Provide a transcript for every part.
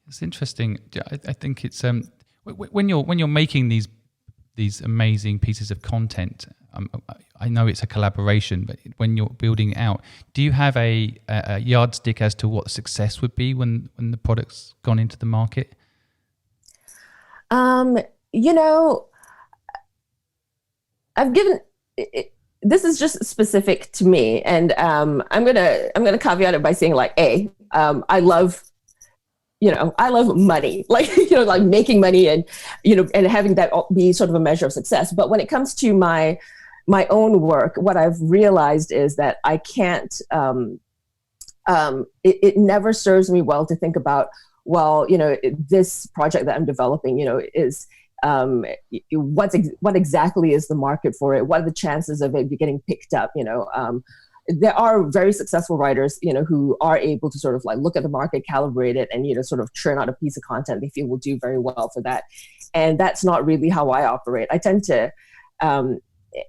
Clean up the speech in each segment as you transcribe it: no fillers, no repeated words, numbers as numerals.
It's interesting. Yeah, I think it's when you're making these amazing pieces of content. I know it's a collaboration, but when you're building it out, do you have a yardstick as to what success would be when the product's gone into the market? Um, you know, I've given this is just specific to me, and I'm gonna caveat it by saying like, I love I love money, like like making money and and having that be sort of a measure of success. But when it comes to my own work, what I've realized is that I can't. It never serves me well to think about, well, this project that I'm developing, is what exactly is the market for it? What are the chances of it getting picked up? There are very successful writers, who are able to sort of like look at the market, calibrate it, and sort of churn out a piece of content they feel will do very well for that. And that's not really how I operate. I tend to, and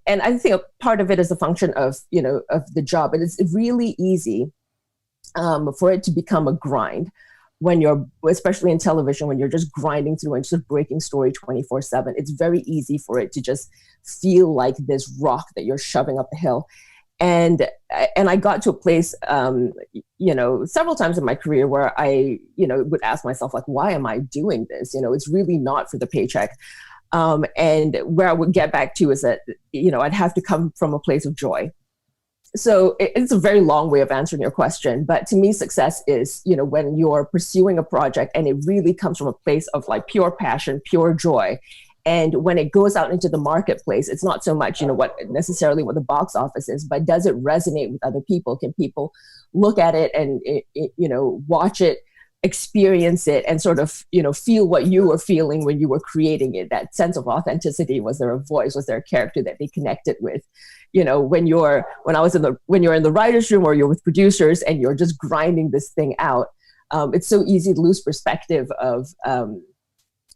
I think a part of it is a function of of the job. It is really easy for it to become a grind when you're, especially in television, when you're just grinding through and just breaking story 24/7. It's very easy for it to just feel like this rock that you're shoving up a hill. And I got to a place, several times in my career where I, would ask myself, like, why am I doing this? It's really not for the paycheck. And where I would get back to is that, I'd have to come from a place of joy. So it's a very long way of answering your question, but to me, success is, when you're pursuing a project and it really comes from a place of like pure passion, pure joy. And when it goes out into the marketplace, it's not so much, what the box office is, but does it resonate with other people? Can people look at it and, watch it, experience it, and sort of, feel what you were feeling when you were creating it? That sense of authenticity. Was there a voice? Was there a character that they connected with? When you're in the writer's room or you're with producers and you're just grinding this thing out, it's so easy to lose perspective of,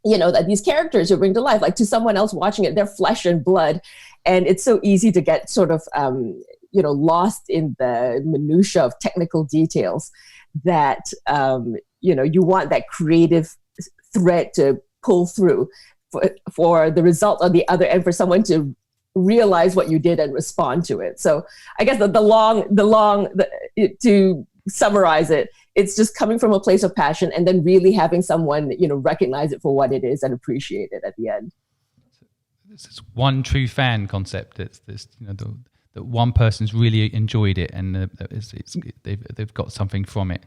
that these characters you bring to life, like to someone else watching it, they're flesh and blood. And it's so easy to get sort of, lost in the minutia of technical details that, you want that creative thread to pull through for the result on the other end, for someone to realize what you did and respond to it. So I guess to summarize it, it's just coming from a place of passion and then really having someone, recognize it for what it is and appreciate it at the end. This one true fan concept. It's this, that one person's really enjoyed it and they've got something from it.